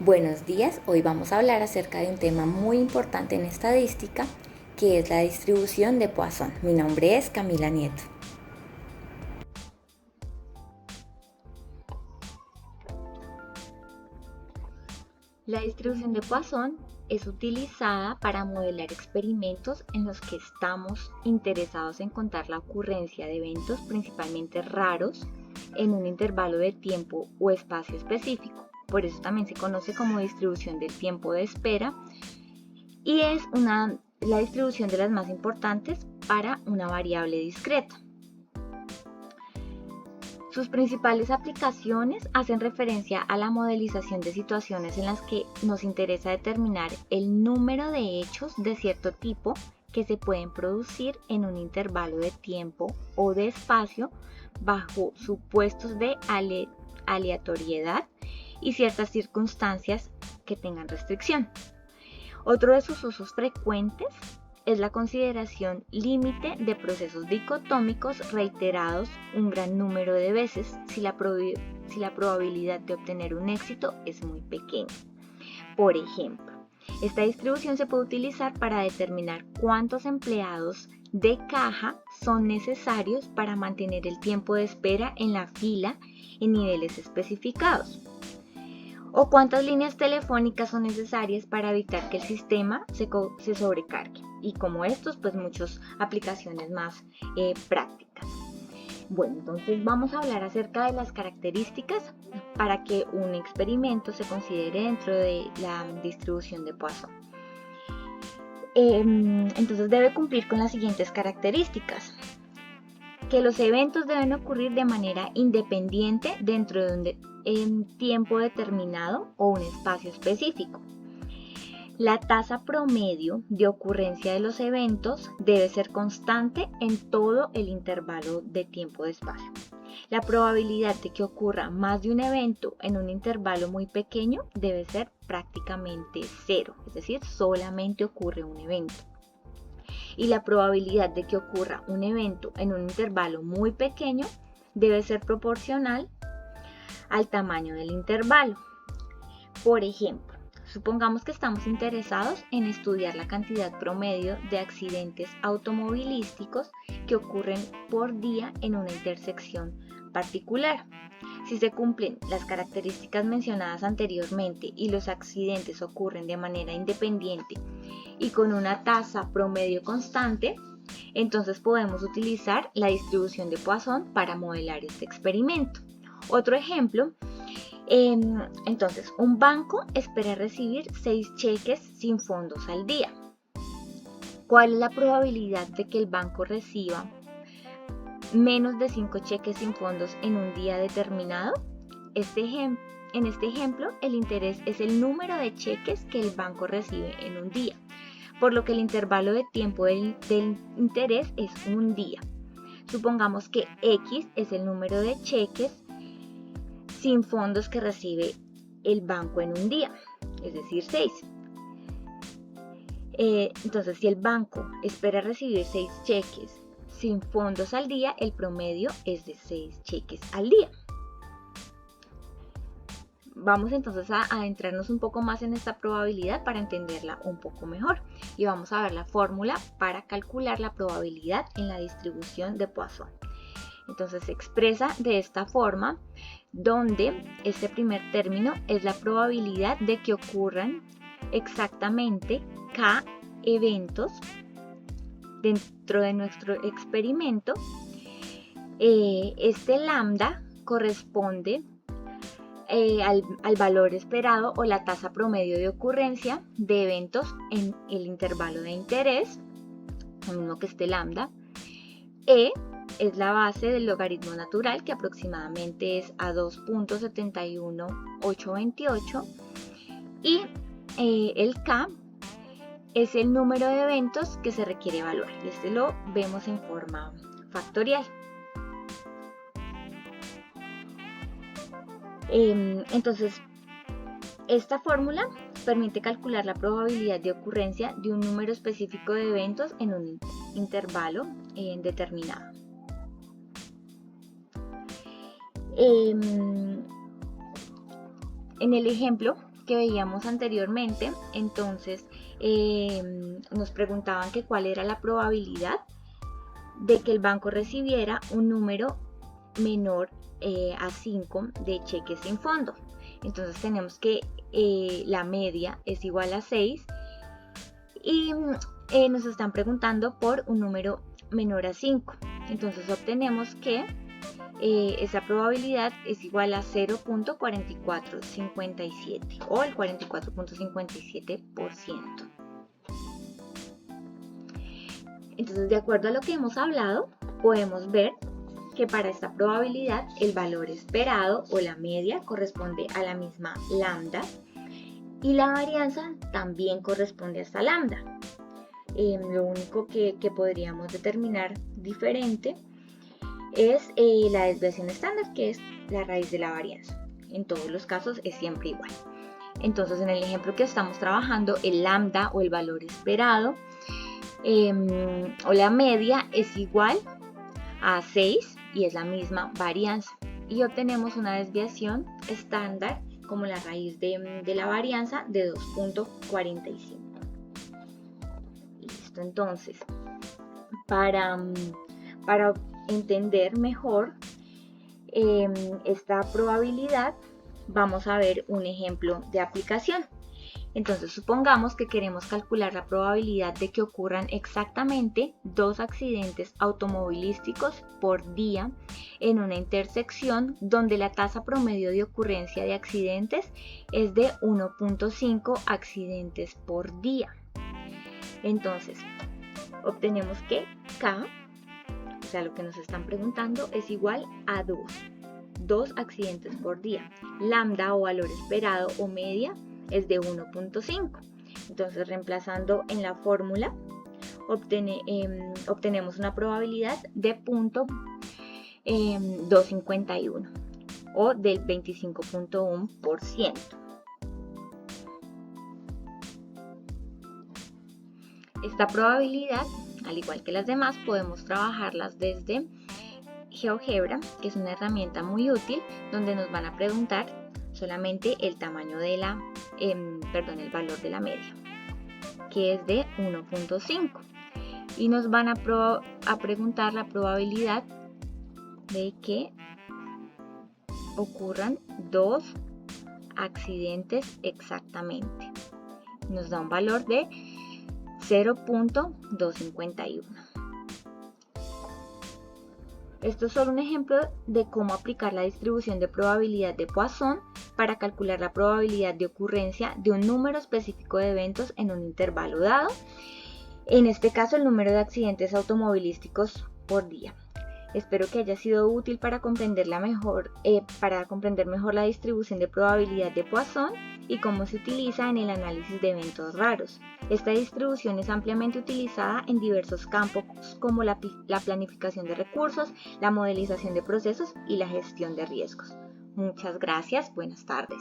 Buenos días, hoy vamos a hablar acerca de un tema muy importante en estadística, que es la distribución de Poisson. Mi nombre es Camila Nieto. La distribución de Poisson es utilizada para modelar experimentos en los que estamos interesados en contar la ocurrencia de eventos principalmente raros en un intervalo de tiempo o espacio específico. Por eso también se conoce como distribución del tiempo de espera y es la distribución de las más importantes para una variable discreta. Sus principales aplicaciones hacen referencia a la modelización de situaciones en las que nos interesa determinar el número de hechos de cierto tipo que se pueden producir en un intervalo de tiempo o de espacio bajo supuestos de aleatoriedad y ciertas circunstancias que tengan restricción. Otro de sus usos frecuentes es la consideración límite de procesos dicotómicos reiterados un gran número de veces si la probabilidad de obtener un éxito es muy pequeña. Por ejemplo, esta distribución se puede utilizar para determinar cuántos empleados de caja son necesarios para mantener el tiempo de espera en la fila en niveles especificados, o cuántas líneas telefónicas son necesarias para evitar que el sistema se sobrecargue. Y como estos, pues muchas aplicaciones más prácticas. Bueno, entonces vamos a hablar acerca de las características para que un experimento se considere dentro de la distribución de Poisson. Entonces debe cumplir con las siguientes características: que los eventos deben ocurrir de manera independiente dentro de un tiempo determinado o un espacio específico. La tasa promedio de ocurrencia de los eventos debe ser constante en todo el intervalo de tiempo de espacio. La probabilidad de que ocurra más de un evento en un intervalo muy pequeño debe ser prácticamente cero, es decir, solamente ocurre un evento. Y la probabilidad de que ocurra un evento en un intervalo muy pequeño debe ser proporcional al tamaño del intervalo. Por ejemplo, supongamos que estamos interesados en estudiar la cantidad promedio de accidentes automovilísticos que ocurren por día en una intersección particular. Si se cumplen las características mencionadas anteriormente y los accidentes ocurren de manera independiente y con una tasa promedio constante, entonces podemos utilizar la distribución de Poisson para modelar este experimento. Otro ejemplo, entonces un banco espera recibir 6 cheques sin fondos al día. ¿Cuál es la probabilidad de que el banco reciba menos de 5 cheques sin fondos en un día determinado? En este ejemplo, el interés es el número de cheques que el banco recibe en un día, por lo que el intervalo de tiempo del interés es un día. Supongamos que X es el número de cheques sin fondos que recibe el banco en un día, es decir, 6. Entonces, si el banco espera recibir 6 cheques sin fondos al día, el promedio es de 6 cheques al día. Vamos entonces a adentrarnos un poco más en esta probabilidad para entenderla un poco mejor. Y vamos a ver la fórmula para calcular la probabilidad en la distribución de Poisson. Entonces se expresa de esta forma, donde este primer término es la probabilidad de que ocurran exactamente K eventos dentro de nuestro experimento. Este lambda corresponde al valor esperado o la tasa promedio de ocurrencia de eventos en el intervalo de interés, lo mismo que este lambda. E es la base del logaritmo natural, que aproximadamente es a 2.71828, y el K es el número de eventos que se requiere evaluar, y este lo vemos en forma factorial. Entonces, esta fórmula permite calcular la probabilidad de ocurrencia de un número específico de eventos en un intervalo determinado. En el ejemplo que veíamos anteriormente, entonces nos preguntaban que cuál era la probabilidad de que el banco recibiera un número menor a 5 de cheques sin fondo. Entonces tenemos que la media es igual a 6 y nos están preguntando por un número menor a 5. Entonces obtenemos que esa probabilidad es igual a 0.4457 o el 44.57%. Entonces, de acuerdo a lo que hemos hablado, podemos ver que para esta probabilidad el valor esperado o la media corresponde a la misma lambda y la varianza también corresponde a esta lambda. Lo único que podríamos determinar diferente es la desviación estándar, que es la raíz de la varianza. En todos los casos es siempre igual. Entonces, en el ejemplo que estamos trabajando, el lambda o el valor esperado o la media es igual a 6 y es la misma varianza. Y obtenemos una desviación estándar como la raíz de la varianza de 2.45. Listo, entonces, para entender mejor esta probabilidad, vamos a ver un ejemplo de aplicación. Entonces, supongamos que queremos calcular la probabilidad de que ocurran exactamente 2 accidentes automovilísticos por día en una intersección donde la tasa promedio de ocurrencia de accidentes es de 1.5 accidentes por día. Entonces, obtenemos que K, o sea, lo que nos están preguntando, es igual a 2 accidentes por día. Lambda o valor esperado o media es de 1.5. Entonces, reemplazando en la fórmula, obtenemos una probabilidad de 0.251 o del 25.1%. Esta probabilidad, al igual que las demás, podemos trabajarlas desde GeoGebra, que es una herramienta muy útil, donde nos van a preguntar solamente el tamaño de el valor de la media, que es de 1.5, y nos van a preguntar la probabilidad de que ocurran 2 accidentes exactamente. Nos da un valor de 0.251. Esto es solo un ejemplo de cómo aplicar la distribución de probabilidad de Poisson para calcular la probabilidad de ocurrencia de un número específico de eventos en un intervalo dado, en este caso el número de accidentes automovilísticos por día. Espero que haya sido útil para comprender mejor la distribución de probabilidad de Poisson y cómo se utiliza en el análisis de eventos raros. Esta distribución es ampliamente utilizada en diversos campos como la planificación de recursos, la modelización de procesos y la gestión de riesgos. Muchas gracias, buenas tardes.